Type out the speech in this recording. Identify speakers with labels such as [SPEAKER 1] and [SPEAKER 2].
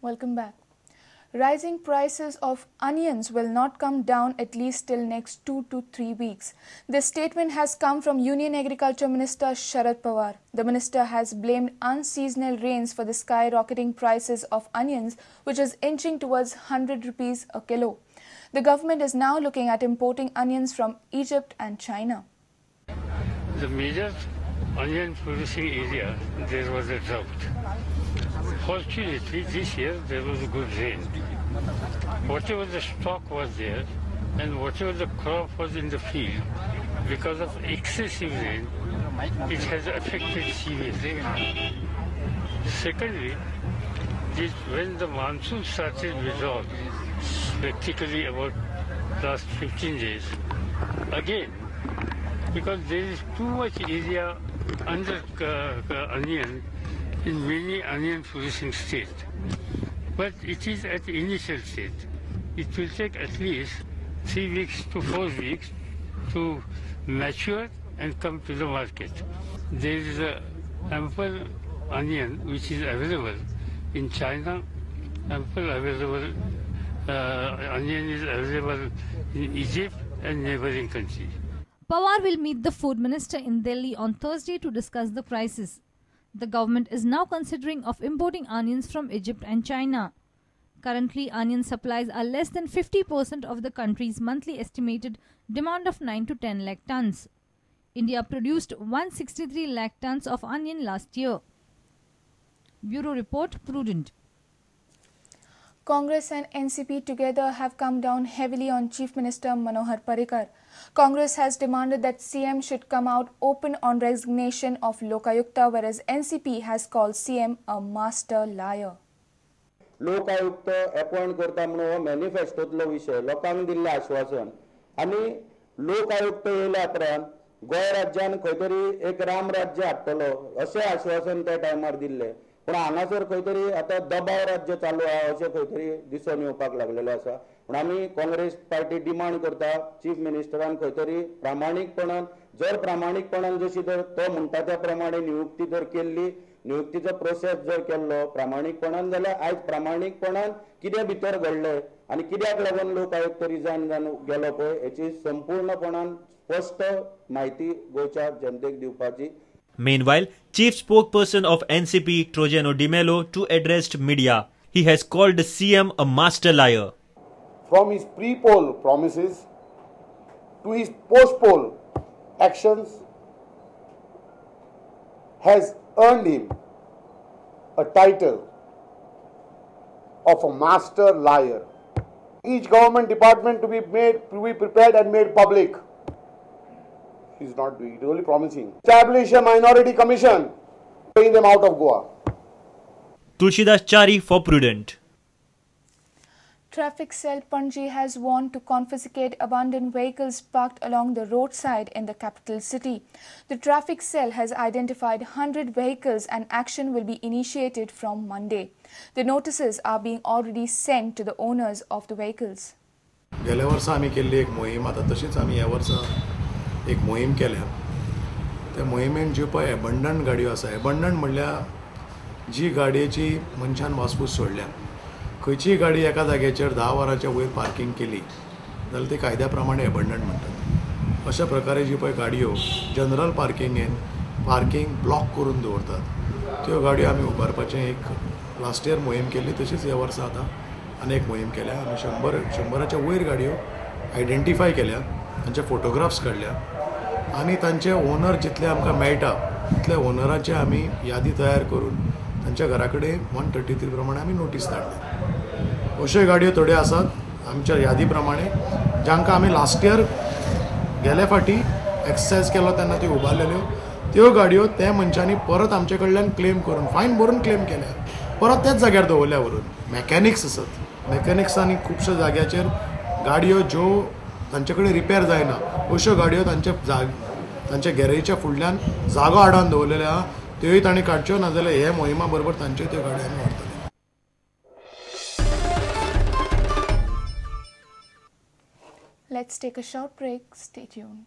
[SPEAKER 1] Welcome back. Rising prices of onions will not come down at least till next 2 to 3 weeks. This statement has come from Union Agriculture Minister Sharad Pawar. The minister has blamed unseasonal rains for the skyrocketing prices of onions, which is inching towards 100 rupees a kilo. The government is now looking at importing onions from Egypt and China.
[SPEAKER 2] The major onion producing area, there was a drought. Fortunately, this year there was a good rain. Whatever the stock was there and whatever the crop was in the field, because of excessive rain, it has affected seriously. Secondly, when the monsoon started withdrawal, practically about last 15 days, again, because there is too much area under onion in many onion producing states. But it is at the initial stage. It will take at least 3 weeks to 4 weeks to mature and come to the market. There is ample onion which is available in China, ample available onion is available in Egypt and neighboring countries.
[SPEAKER 3] Pawar will meet the food minister in Delhi on Thursday to discuss the prices. The government is now considering of importing onions from Egypt and China. Currently, onion supplies are less than 50% of the country's monthly estimated demand of 9 to 10 lakh tons. India produced 163 lakh tons of onion last year. Bureau Report, Prudent.
[SPEAKER 1] Congress and NCP together have come down heavily on Chief Minister Manohar Parrikar. Congress has demanded that CM should come out open on resignation of Lokayukta, whereas NCP has called CM a master liar.
[SPEAKER 4] Lokayukta appoint करता म्हणून मॅनिफेस्टोतलो विषय लोकांक दिल्ले आश्वासन आनी लोकायुक्त येयल्या उपरांत गोंय राज्यान खंय तरी एक राम राज्य हाडटलो अशें आश्वासन त्या टायमार दिल्ले पण हांगासर खंय तरी आतां दबाव राज्य चालू आहा अशें खंय तरी दिसून येवपाक लागलेलो आसा पूण आमी काँग्रेस पार्टी डिमांड करता चीफ मिनिस्टरान खंय तरी प्रामाणीकपणान जर प्रामाणीकपणान जशी जर तो म्हणटा त्या प्रमाणे नियुक्ती जर केल्ली नियुक्तीचो प्रोसेस जर केल्लो प्रामाणीकपणान जाल्यार आयज प्रामाणीकपणान कितें भितर घडलें आनी कित्याक लागून लोक आयुक्त रिजायन जावन गेलो पळय हेची संपूर्णपणान स्पश्ट म्हायती गोंयच्या जनतेक दिवपाची.
[SPEAKER 5] Meanwhile, Chief Spokesperson of NCP, Trojano Di Mello, too addressed media. He has called the CM a master liar.
[SPEAKER 6] From his pre-poll promises to his post-poll actions has earned him a title of a master liar. Each government department to be prepared and made public. He's not doing it, only promising. Establish a minority commission, bring them out of Goa.
[SPEAKER 5] Tulsidas Chari for Prudent.
[SPEAKER 1] Traffic Cell Panji has warned to confiscate abandoned vehicles parked along the roadside in the capital city. The Traffic Cell has identified 100 vehicles and action will be initiated from Monday. The notices are being already sent to the owners of the vehicles.
[SPEAKER 7] गेल्या वर्सा आमी केल्ली एक मोहीम आता तशीच आमी ह्या वर्सा एक मोहीम केल्या. त्या मोहिमेन ज्यो पळय एबंडंट गाडयो आसा एबंडंट म्हणल्यार जी गाडयेची मनशान वासपूस सोडल्या खंयचीय गाडी एका जाग्याचेर 10 वरांच्या वयर पार्किंग केली जाल्यार ती कायद्या प्रमाणे एबंडंट म्हणटात. अशा प्रकारे जी पळय गाडयो जनरल पार्किंगेन पार्किंग ब्लॉक करून दवरतात त्यो गाडयो आमी उबारपाचें एक लास्ट इयर मोहीम केल्ली तशीच ह्या वर्सा आतां आनी एक मोहीम केल्या. आमी 100च्या वयर गाडयो आयडेंटिफाय केल्या तांचे फोटोग्राफ्स काडल्या आनी तांचे ओनर जितले आमकां मेळटा तितले ओनराचे आमी यादी तयार करून तांच्या घरा कडेन 133 प्रमाणे आमी नोटीस धाडल्या. अश्यो गाडयो थोड्यो आसात आमच्या यादी प्रमाणे जांकां आमी लास्ट इयर गेल्या फाटी एक्सरसायज केलो तेन्ना त्यो उबारलेल्यो त्यो गाडयो त्या मनशांनी परत आमचे कडल्यान क्लेम करून फायन भरून क्लेम केल्या परत त्याच जाग्यार दवरल्या व्हरून. मॅकॅनिक्स आसात मॅकॅनिक्सांनी खुबश्या जाग्याचेर गाडयो ज्यो तांचे कडेन रिपेर जायना अश्यो गाडयो तांच्या गॅरेजीच्या फुडल्यान जागो आडावन दवरलेले आहा त्योय तांणी काडच्यो नाजाल्यार हे मोहिमा बरोबर तांच्यो त्यो गाडयो आमी व्हरतले.
[SPEAKER 1] Let's take a short break. Stay tuned.